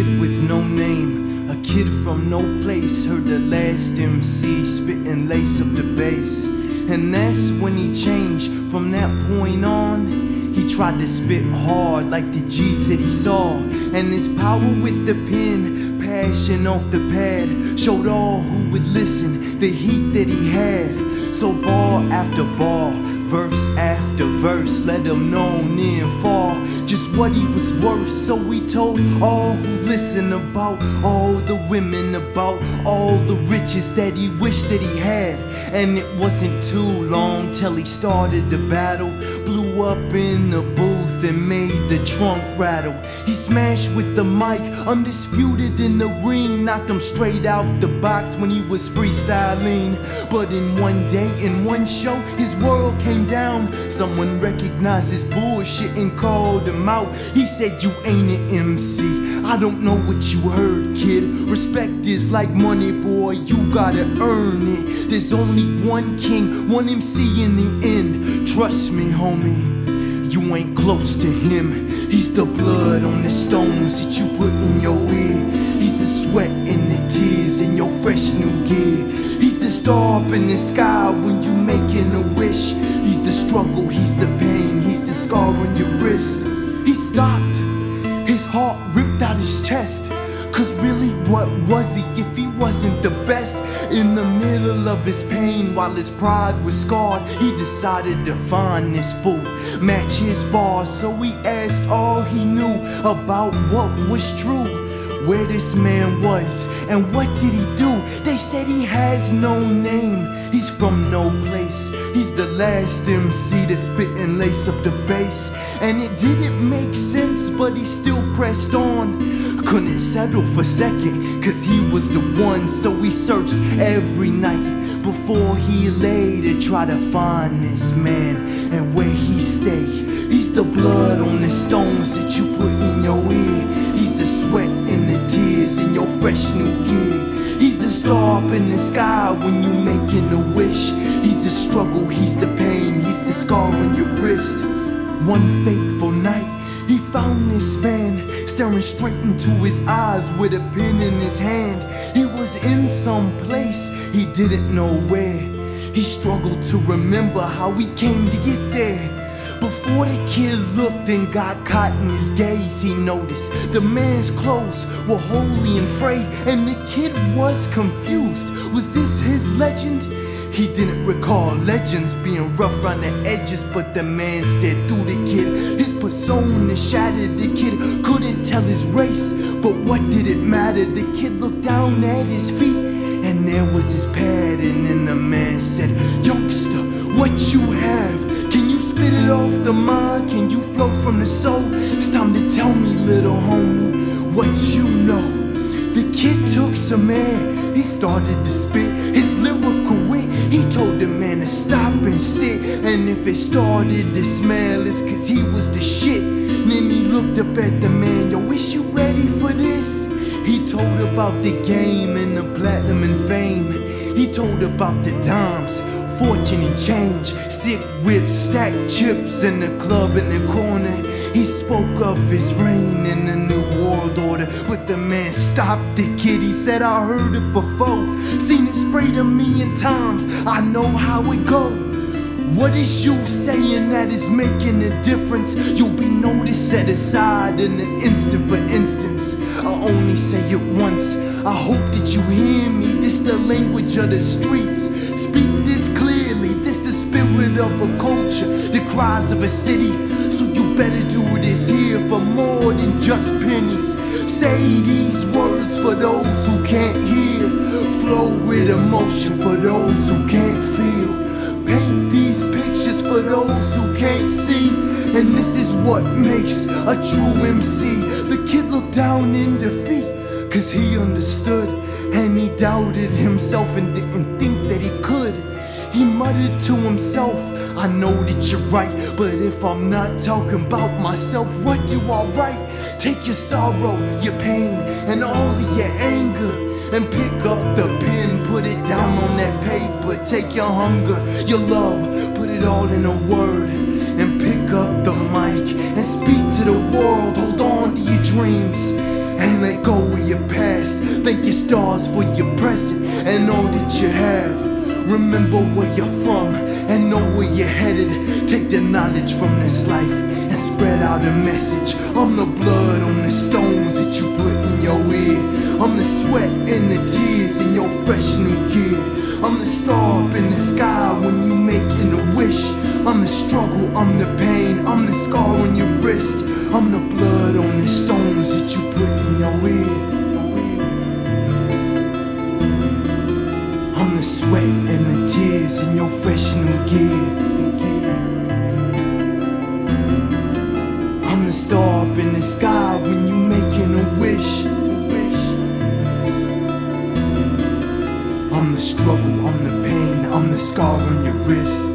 kid with no name, a kid from no place. Heard the last MC spit and lace up the bass. And that's when he changed. From that point on, he tried to spit hard like the G's that he saw. And his power with the pen, passion off the pad, showed all who would listen the heat that he had. So bar after bar, verse after verse, let him know near and far just what he was worth. So he told all who listened about all the women, about all the riches that he wished that he had. And it wasn't too long till he started the battle, blew up in the booth and made the trunk rattle. He smashed with the mic, undisputed in the ring, knocked him straight out the box when he was freestyling. But in one day, in one show, his world came down. Someone recognized his bullshit and called him out. He said, "You ain't an MC, I don't know what you heard, kid. Respect is like money, boy, you gotta earn it. There's only one king, one MC in the end. Trust me, homie, you ain't close to him. He's the blood on the stones that you put in your ear. He's the sweat and the tears in your fresh new gear. He's the star up in the sky when you making a wish. He's the struggle, he's the pain, he's the scar on your wrist." He stopped, his heart ripped out his chest. Cause really, what was he if he wasn't the best? In the middle of his pain, while his pride was scarred, he decided to find this fool, match his bars. So he asked all he knew about what was true, where this man was and what did he do. They said he has no name, he's from no place. He's the last MC to spit and lace up the bass. And it didn't make sense, but he still pressed on. Couldn't settle for second, cause he was the one. So he searched every night before he lay to try to find this man and where he stay. He's the blood on the stones that you put in your ear. He's the sweat and the tears in your fresh new gear. He's the star up in the sky when you making a wish. He's the struggle, he's the pain, he's the scar on your wrist. One fateful night, he found this man staring straight into his eyes with a pen in his hand. He was in some place, he didn't know where. He struggled to remember how he came to get there. Before the kid looked and got caught in his gaze, he noticed the man's clothes were wholly and frayed, and the kid was confused. Was this his legend? He didn't recall legends being rough around the edges, but the man stared through the kid. His persona shattered, the kid couldn't tell his race, but what did it matter? The kid looked down at his feet, and there was his pad, and then the man said, "Youngster, what you have? Can you spit it off the mind? Can you flow from the soul? It's time to tell me, little homie, what you know." The kid took some air, he started to spit his lyrical wit. He told the man to stop and sit, and if it started to smell, it's cause he was the shit. And then he looked up at the man, "Yo, is you ready for this?" He told about the game and the platinum and fame. He told about the dimes, fortune and change, sick whips, stacked chips in the club in the corner. He spoke of his reign in the new world order, but the man stopped the kid. He said, "I heard it before, seen it sprayed a million times, I know how it go. What is you saying that is making a difference? You'll be noticed, set aside in an instant. For instance, I only say it once, I hope that you hear me. This the language of the streets, speak this clearly. This the spirit of a culture, the cries of a city. So you better do this here for more than just pennies. Say these words for those who can't hear, flow with emotion for those who can't feel. Paint these pictures for those who can't see, and this is what makes a true MC." The kid looked down in defeat, cause he understood, and he doubted himself and didn't think that he could. He muttered to himself, "I know that you're right, but if I'm not talking about myself, what do I write? Take your sorrow, your pain, and all of your anger, and pick up the pen, put it down on that paper. Take your hunger, your love, put it all in a word, and pick up the mic and speak to the world. Hold on to your dreams and let go Thank your stars for your present and all that you have. Remember where you're from and know where you're headed. Take the knowledge from this life and spread out a message. I'm the blood on the stones that you put in your ear. I'm the sweat and the tears in your fresh new gear. I'm the star up in the sky when you making a wish. I'm the struggle, I'm the pain, I'm the scar on your wrist. I'm the blood on the stones that you put in your ear. I'm the sweat and the tears in your fresh new gear. I'm the star up in the sky when you making a wish. I'm the struggle, I'm the pain, I'm the scar on your wrist.